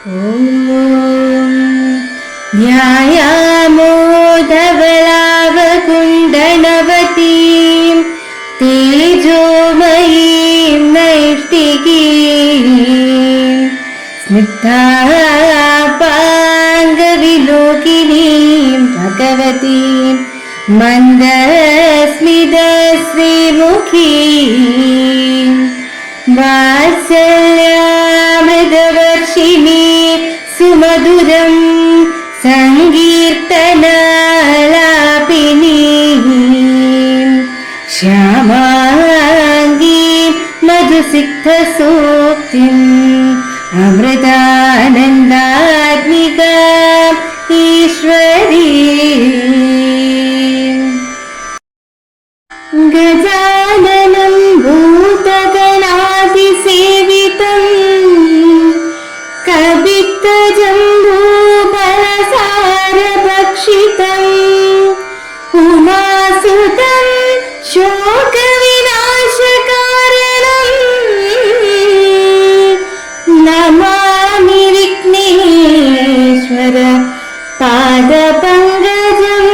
ന്യായാമോദവളാവകുണ്ടനവതീം തേജോമയീം നൈഷ്ഠികീം സ്നിഗ്ധാപാംഗവിലോകിനീം ഭഗവതീം മന്ദസ്മിതശ്രീമുഖീം വാത്സല്യാമൃതവർഷിണീ സുമധുരം സങ്കീർത്തനാലാപിനീം ശ്യാമാംഗീം മധുസിക്തസൂക്തിം അമൃതാനന്ദാത്മികാം ഈശ്വരീം ഗജാനനം ഭൂതഗണാതിസേവിതം കവിത്തജംബൂഫലസാരഭക്ഷിതം ഉമാസുതം ശോകവിനാശകാരണം നമാമി വിഘ്നേശ്വര പാദപങ്കജം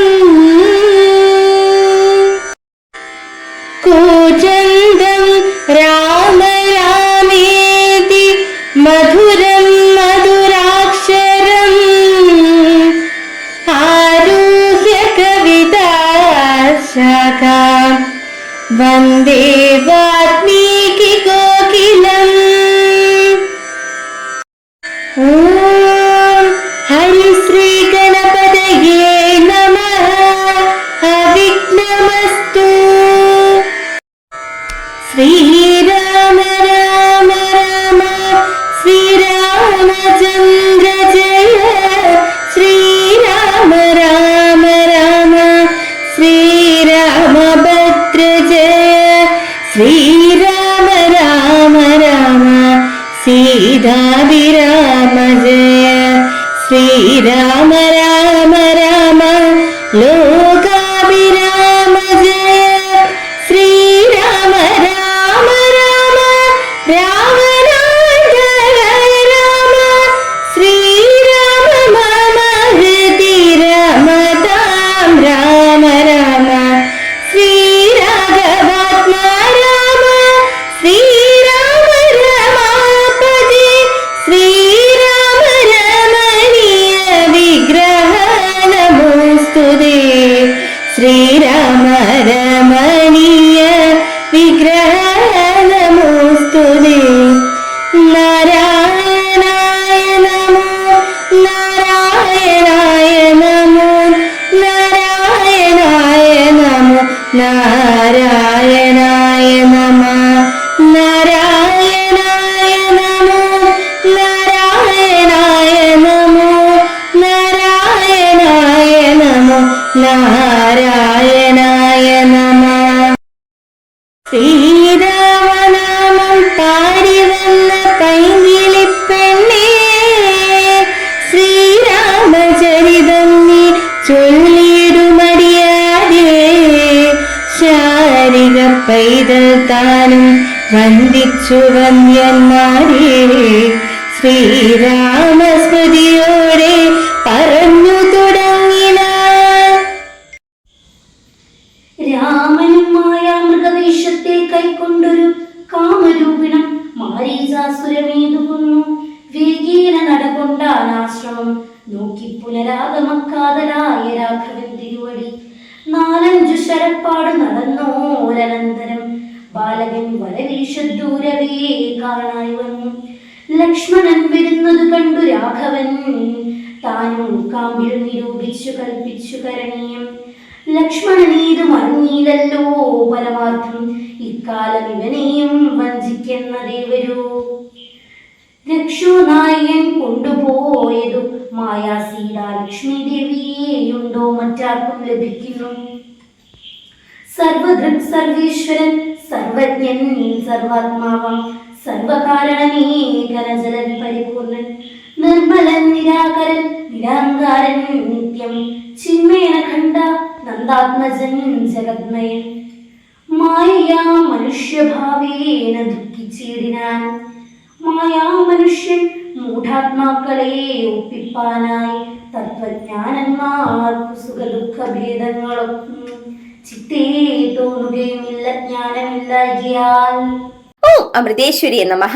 കൂജന്തം രാമ രാമേതി മധുരം മധുരാക്ഷരം ആരുഹ്യ കവിതാശാഖാം വന്ദേ വാൽമീകി കോകിലം. ഓം ഹരിശ്രീ ഗണപതയേ നമഃ. അവിഘ്നമസ്തു. ശ്രീരാമ രാമ രാമ ശ്രീരാമചന്ദ്ര ജയ. ശ്രീരാമ രാമ രാമ ശ്രീരാമഭദ്ര ജയ. ശ്രീരാമ രാമ രാമ സീതാഭിരാമ ജയ. ശ്രീരാമ രാമ രാമ ലോകാഭിരാമ ജയ. ശ്രീരാമ രാമ രാമ രാവണാന്തക രാമ. ശ്രീരാമ മമ ഹൃദി രമതാം രാമ രാമ. ശ്രീരാഘവാത്മാ രാമ. ശ്രീരാമ രമാപതി. ശ്രീരാമ രമണീയ വിഗ്രഹ നമോസ്തുതേ. ശ്രീരാമ രമണീയ വിഗ്രഹ നമോസ്തുതേ. നാരായണായ നമോ നാരായണായ നമോ നാരായണായ നമോ നാരായണായ നമ. നാരായണായ നമോ നാരായണായ നമോ നാരായണായ നമോ നാരായണായ നമ. ശ്രീരാമനാമം പാടി വന്ന പൈങ്കിളിപ്പെണ്ണേ, ശ്രീരാമചരിതം നീ ചൊല്ലിടുമടിയാതെ. ശാരിക പൈതൽ താനും വന്ദിച്ചു വന്യന്മാരെ. ശ്രീരാമസ്മൃതിയോടെ പറഞ്ഞു തുടങ്ങിന. രാമനും മായാമൃഗവേഷത്തെ കൈക്കൊണ്ടൊരു കാമരൂപിണം മാരീചാസുരമേതുകുന്നു. വേഗേന നടകൊണ്ടാനാശ്രമം നോക്കി പുനരാഗമക്കാതലായ രാഘവൻ തിരുവടി. 4-5 ശരപ്പാട് നടന്നോരനന്തരം ബാലകൻ വരവീശദൂരവേ കാണായി വന്നു. ലക്ഷ്മണൻ വരുന്നത് കണ്ടു രാഘവൻ താനും കാമ്പിൽ നിരൂപിച്ചു കൽപ്പിച്ചു കരണീയം. ലക്ഷ്മണനീതും അറിഞ്ഞീലല്ലോ പരമാർത്ഥം. ഇക്കാലം ഇവനെയും വഞ്ചിക്കുന്നതേ വരൂ. രക്ഷോനായകൻ കൊണ്ടുപോയതു മായാ സീതാ ലക്ഷ്മി ദേവിയെയുണ്ടോ മറ്റാർക്കും ലഭിക്കുന്നു. സർവദൃക് സർവേശ്വരൻ സർവജ്ഞൻ സർവാത്മാവം സർവകാരണനീ ഘനജലൻ പരിപൂർണൻ നിർമ്മലൻ നിരാകരൻ നിരാങ്കാരൻ നിത്യം ചിന്മേന ഖണ്ഡ നന്ദാത്മജൻ ജഗദ്മയൻ. മായയാ മനുഷ്യഭാവേന ദുഃഖിച്ചിടിനാൻ. മായാ മനുഷ്യൻ മൂഢാത്മാക്കളെ ഒപ്പിപ്പാനായി തത്വജ്ഞാനന്മാർക്കു സുഖദുഃഖ ഭേദങ്ങളൊന്നും ചിത്തേ തോന്നുകയുമില്ല ജ്ഞാനമില്ലാകിയാൽ. ഓം അമൃതേശ്വരി നമഃ.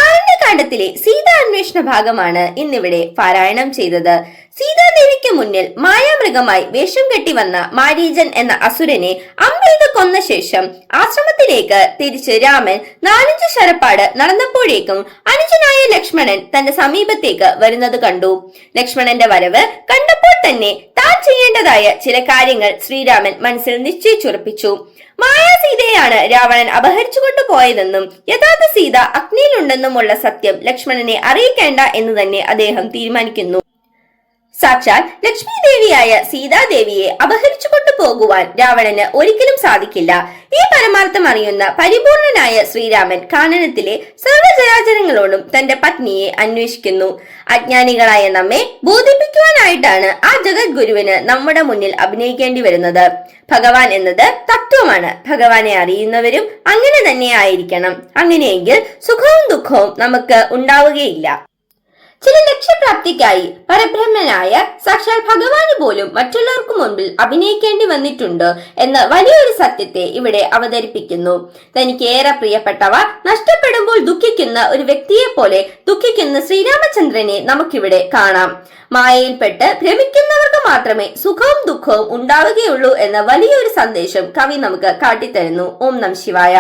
ആരണ്യകാണ്ഡത്തിലെ സീതാന്വേഷണ ഭാഗമാണ് ഇന്നിവിടെ പാരായണം ചെയ്തത്. സീതാദേവിക്ക് മുന്നിൽ മായാമൃഗമായി വേഷം കെട്ടി വന്ന മാരീചൻ എന്ന അസുരനെ അമ്പെയ്ത് കൊന്ന ശേഷം ആശ്രമത്തിലേക്ക് തിരിച്ച് രാമൻ 4-5 ശരപ്പാട് നടന്നപ്പോഴേക്കും അനുജനായ ലക്ഷ്മണൻ തന്റെ സമീപത്തേക്ക് വരുന്നത് കണ്ടു. ലക്ഷ്മണന്റെ വരവ് കണ്ടപ്പോൾ തന്നെ താൻ ചെയ്യേണ്ടതായ ചില കാര്യങ്ങൾ ശ്രീരാമൻ മനസ്സിൽ നിശ്ചയിച്ചുറപ്പിച്ചു. മായാസീതയാണ് രാവണൻ അപഹരിച്ചുകൊണ്ടു പോയതെന്നും യഥാർത്ഥ സീത അഗ്നിയിലുണ്ടെന്നുമുള്ള സത്യം ലക്ഷ്മണനെ അറിയിക്കേണ്ട എന്ന് തന്നെ അദ്ദേഹം തീരുമാനിക്കുന്നു. സാക്ഷാൽ ലക്ഷ്മി ദേവിയായ സീതാദേവിയെ അപഹരിച്ചുകൊണ്ടു പോകുവാൻ രാവണന് ഒരിക്കലും സാധിക്കില്ല. ഈ പരമാർത്ഥം അറിയുന്ന പരിപൂർണനായ ശ്രീരാമൻ കാനനത്തിലെ സർവ്വചരാചരങ്ങളോടും തന്റെ പത്നിയെ അന്വേഷിക്കുന്നു. അജ്ഞാനികളായ നമ്മെ ബോധിപ്പിക്കുവാനായിട്ടാണ് ആ ജഗദ്ഗുരുവിന് നമ്മുടെ മുന്നിൽ അഭിനയിക്കേണ്ടി വരുന്നത്. ഭഗവാൻ എന്നത് തത്വമാണ്. ഭഗവാനെ അറിയുന്നവരും അങ്ങനെ തന്നെ ആയിരിക്കണം. അങ്ങനെയെങ്കിൽ സുഖവും ദുഃഖവും നമുക്ക് ഉണ്ടാവുകയില്ല. ചില ലക്ഷ്യപ്രാപ്തിക്കായി പരബ്രഹ്മനായ സാക്ഷാൽ ഭഗവാന് പോലും മറ്റുള്ളവർക്ക് മുൻപിൽ അഭിനയിക്കേണ്ടി വന്നിട്ടുണ്ട് എന്ന വലിയൊരു സത്യത്തെ ഇവിടെ അവതരിപ്പിക്കുന്നു. തനിക്ക് ഏറെ പ്രിയപ്പെട്ടവ നഷ്ടപ്പെടുമ്പോൾ ദുഃഖിക്കുന്ന ഒരു വ്യക്തിയെ പോലെ ദുഃഖിക്കുന്ന ശ്രീരാമചന്ദ്രനെ നമുക്കിവിടെ കാണാം. മായയിൽപ്പെട്ട് ഭ്രമിക്കുന്നവർക്ക് മാത്രമേ സുഖവും ദുഃഖവും ഉണ്ടാവുകയുള്ളൂ എന്ന വലിയൊരു സന്ദേശം കവി നമുക്ക് കാട്ടിത്തരുന്നു. ഓം നമഃ ശിവായ.